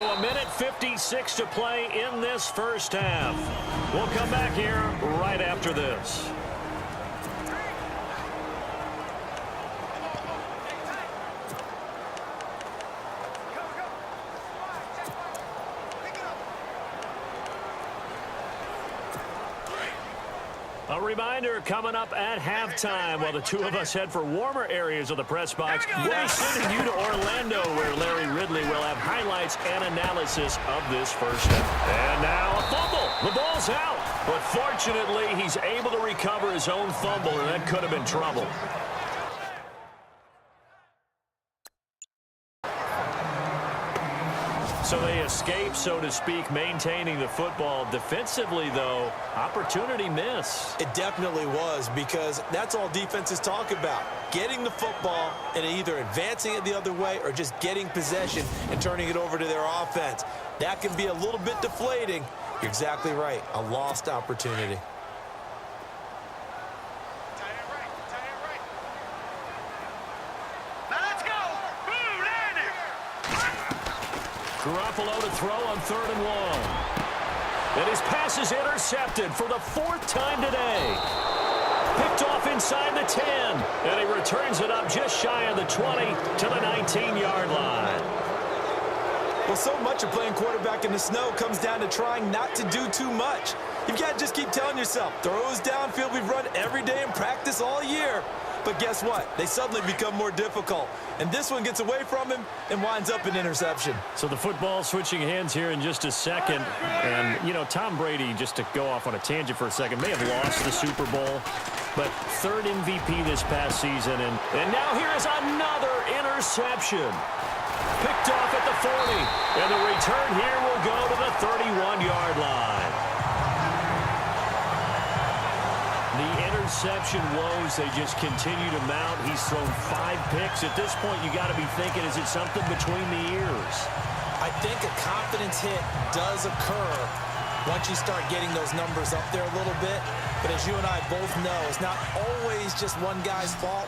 A minute 56 to play in this first half. We'll come back here right after this. A reminder coming up at halftime while the two of us head for warmer areas of the press box. We're sending you to Orlando where Larry Ridley will have highlights and analysis of this first half. And now a fumble. The ball's out. But fortunately, he's able to recover his own fumble, and that could have been trouble. So they escape, so to speak, maintaining the football. Defensively, though, opportunity miss. It definitely was, because that's all defenses talk about. Getting the football and either advancing it the other way or just getting possession and turning it over to their offense. That can be a little bit deflating. You're exactly right. A lost opportunity. Garoppolo to throw on 3rd and long. And his pass is intercepted for the 4th time today. Picked off inside the 10. And he returns it up just shy of the 20 to the 19-yard line. Well, so much of playing quarterback in the snow comes down to trying not to do too much. You've got to just keep telling yourself, throws downfield we've run every day in practice all year. But guess what? They suddenly become more difficult. And this one gets away from him and winds up an interception. So the football switching hands here in just a second. And, you know, Tom Brady, just to go off on a tangent for a second, may have lost the Super Bowl. But 3rd MVP this past season. And now here is another interception. Picked off at the 40. And the return here will go to the 31-yard line. The interception woes, they just continue to mount. He's thrown 5 picks. At this point, you got to be thinking, is it something between the ears? I think a confidence hit does occur once you start getting those numbers up there a little bit. But as you and I both know, it's not always just one guy's fault.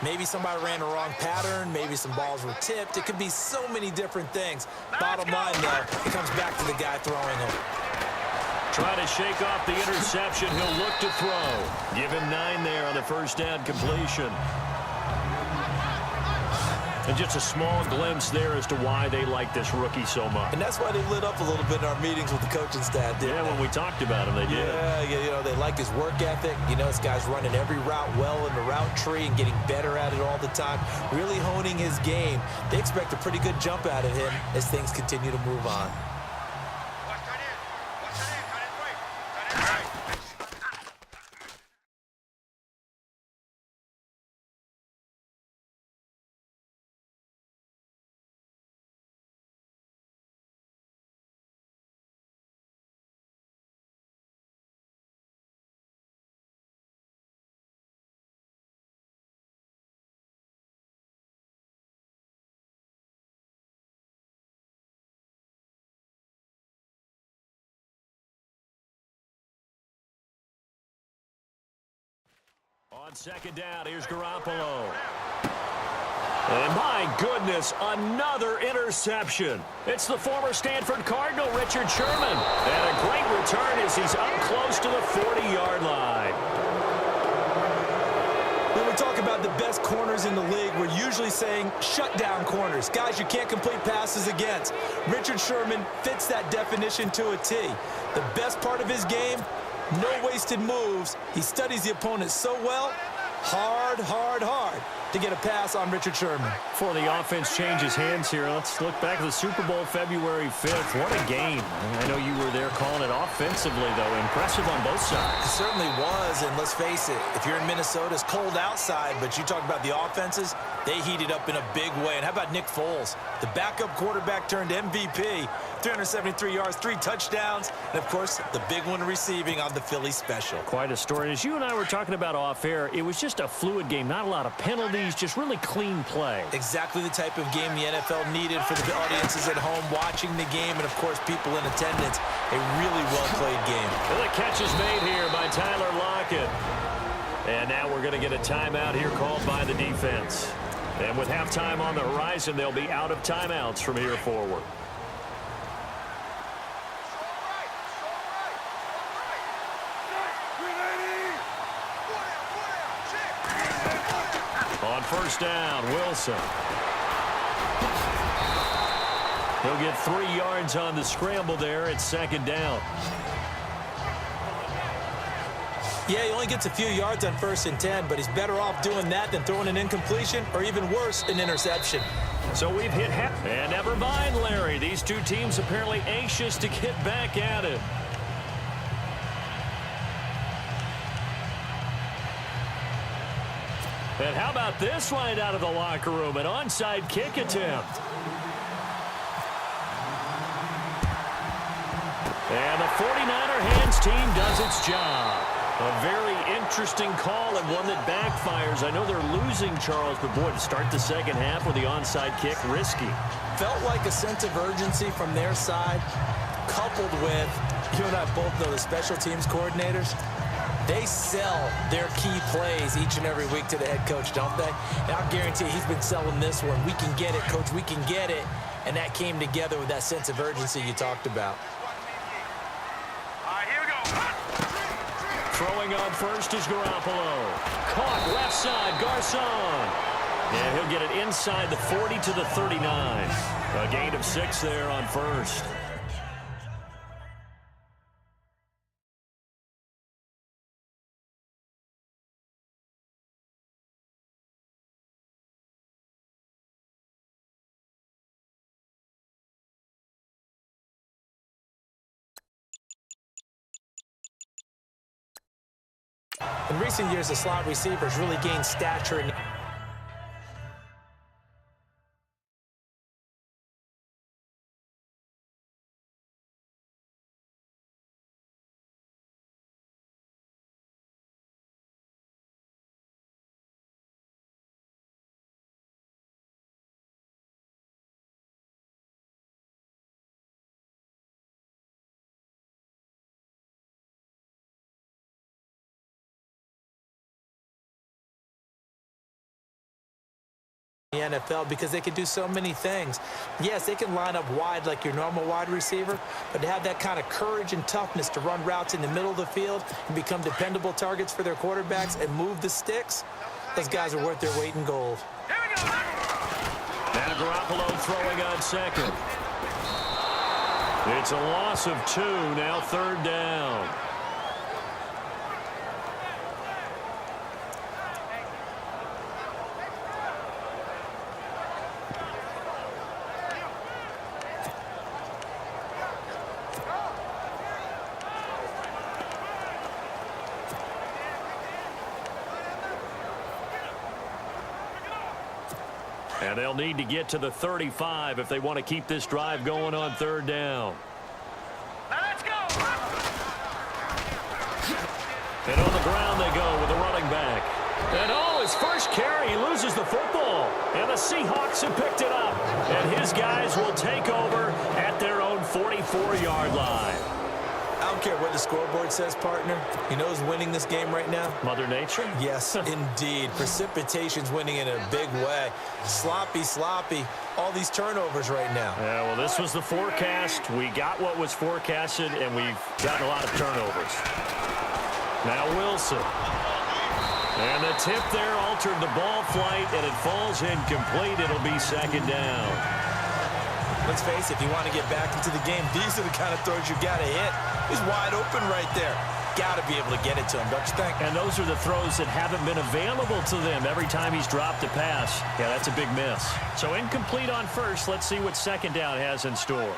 Maybe somebody ran a wrong pattern. Maybe some balls were tipped. It could be so many different things. Bottom line, though, it comes back to the guy throwing them. Trying to shake off the interception. He'll look to throw. Give him 9 there on the first down completion. And just a small glimpse there as to why they like this rookie so much. And that's why they lit up a little bit in our meetings with the coaching staff, didn't they? When we talked about him, they did. Yeah, you know, they like his work ethic. You know, this guy's running every route well in the route tree and getting better at it all the time, really honing his game. They expect a pretty good jump out of him as things continue to move on. On 2nd down, here's Garoppolo. And my goodness, another interception. It's the former Stanford Cardinal, Richard Sherman. And a great return as he's up close to the 40-yard line. When we talk about the best corners in the league, we're usually saying shutdown corners. Guys you can't complete passes against. Richard Sherman fits that definition to a T. The best part of his game, no wasted moves. He studies the opponent so well. Hard to get a pass on Richard Sherman. Before the offense changes hands here, let's look back at the Super Bowl February 5th. What a game. I know you were there calling it offensively, though. Impressive on both sides. It certainly was, and let's face it, if you're in Minnesota, it's cold outside, but you talk about the offenses, they heated up in a big way. And how about Nick Foles? The backup quarterback turned MVP, 373 yards, 3 touchdowns, and, of course, the big one receiving on the Philly special. Quite a story. As you and I were talking about off air, it was just a fluid game, not a lot of penalties, just really clean play. Exactly the type of game the NFL needed for the audiences at home watching the game and, of course, people in attendance. A really well-played game. And the catch is made here by Tyler Lockett. And now we're going to get a timeout here called by the defense. And with halftime on the horizon, they'll be out of timeouts from here forward. first down. Wilson. He'll get 3 yards on the scramble there at second down. Yeah, he only gets a few yards on 1st and 10, but he's better off doing that than throwing an incompletion or even worse, an interception. So we've hit half. And never mind, Larry. These two teams apparently anxious to get back at it. And how about this right out of the locker room? An onside kick attempt. And the 49er hands team does its job. A very interesting call and one that backfires. I know they're losing, Charles, but boy, to start the second half with the onside kick, risky. Felt like a sense of urgency from their side, coupled with, you and I both know the special teams coordinators, they sell their key plays each and every week to the head coach, don't they? And I'll guarantee he's been selling this one. We can get it, coach, we can get it. And that came together with that sense of urgency you talked about. Throwing on first is Garoppolo. Caught left side, Garcon. And he'll get it inside the 40 to the 39. A gain of 6 there on first. In recent years, the slot receivers really gained stature and the NFL because they can do so many things. Yes, they can line up wide like your normal wide receiver, but to have that kind of courage and toughness to run routes in the middle of the field and become dependable targets for their quarterbacks and move the sticks, those guys are worth their weight in gold. And Garoppolo throwing on second. It's a loss of 2, now 3rd down. And they'll need to get to the 35 if they want to keep this drive going on 3rd down. Now let's go. And on the ground they go with the running back. And oh, his first carry, he loses the football. And the Seahawks have picked it up. And his guys will take over at their own 44-yard line. I don't care what the scoreboard says, partner. You know who's winning this game right now? Mother Nature? Yes, indeed. Precipitation's winning in a big way. Sloppy, all these turnovers right now. Yeah, well, this was the forecast. We got what was forecasted, and we've gotten a lot of turnovers. Now Wilson. And the tip there altered the ball flight, and it falls incomplete. It'll be 2nd down. Let's face it, if you want to get back into the game, these are the kind of throws you got to hit. He's wide open right there. Got to be able to get it to him, don't you think? And those are the throws that haven't been available to them every time he's dropped a pass. Yeah, that's a big miss. So incomplete on first. Let's see what 2nd down has in store.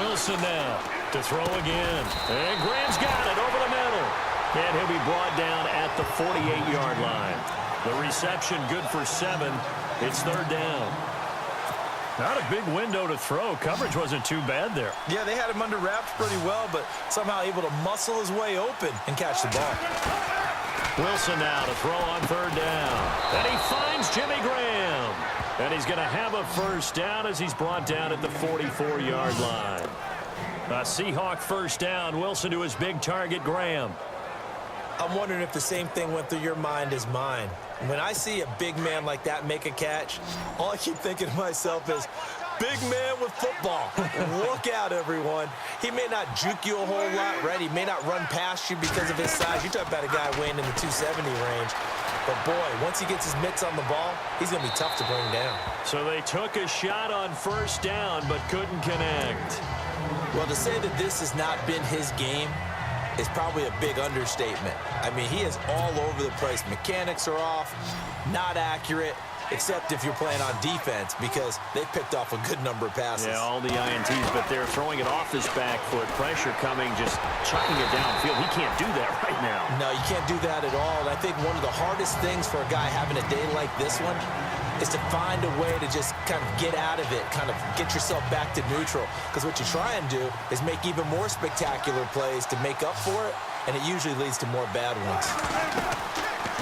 Wilson now to throw again. And Graham's got it over the middle. And he'll be brought down at the 48-yard line. The reception good for 7. It's 3rd down. Not a big window to throw. Coverage wasn't too bad there. Yeah, they had him under wraps pretty well, but somehow able to muscle his way open and catch the ball. Wilson now to throw on 3rd down. And he finds Jimmy Graham. And he's going to have a first down as he's brought down at the 44-yard line. A Seahawk first down. Wilson to his big target, Graham. I'm wondering if the same thing went through your mind as mine. When I see a big man like that make a catch, all I keep thinking to myself is, Big man with football. Look out, everyone. He may not juke you a whole lot, right? He may not run past you because of his size. You're talking about a guy weighing in the 270 range. But, boy, once he gets his mitts on the ball, he's going to be tough to bring down. So they took a shot on first down but couldn't connect. Well, to say that this has not been his game is probably a big understatement. I mean, he is all over the place. Mechanics are off, not accurate, except if you're playing on defense because they picked off a good number of passes. Yeah, all the INTs, but they're throwing it off his back foot. Pressure coming, just chucking it downfield. He can't do that right now. No, you can't do that at all. And I think one of the hardest things for a guy having a day like this one is to find a way to just kind of get out of it, kind of get yourself back to neutral. Because what you try and do is make even more spectacular plays to make up for it, and it usually leads to more bad ones.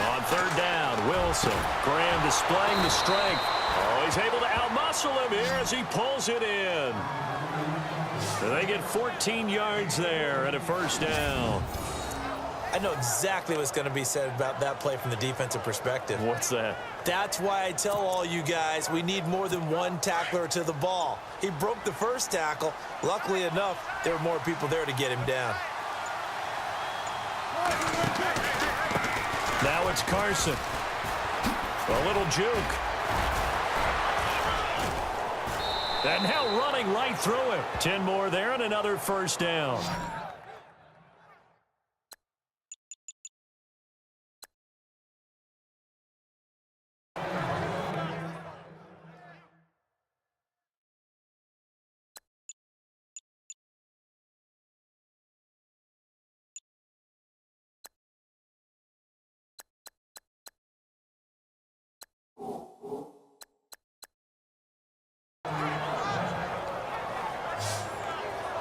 On third down, Wilson. Graham displaying the strength. Oh, he's able to outmuscle him here as he pulls it in. So they get 14 yards there at a first down. I know exactly what's going to be said about that play from the defensive perspective. What's that? That's why I tell all you guys we need more than one tackler to the ball. He broke the first tackle. Luckily enough, there were more people there to get him down. Now it's Carson. A little juke. And now running right through him. 10 more there and another first down.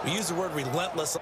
We use the word relentless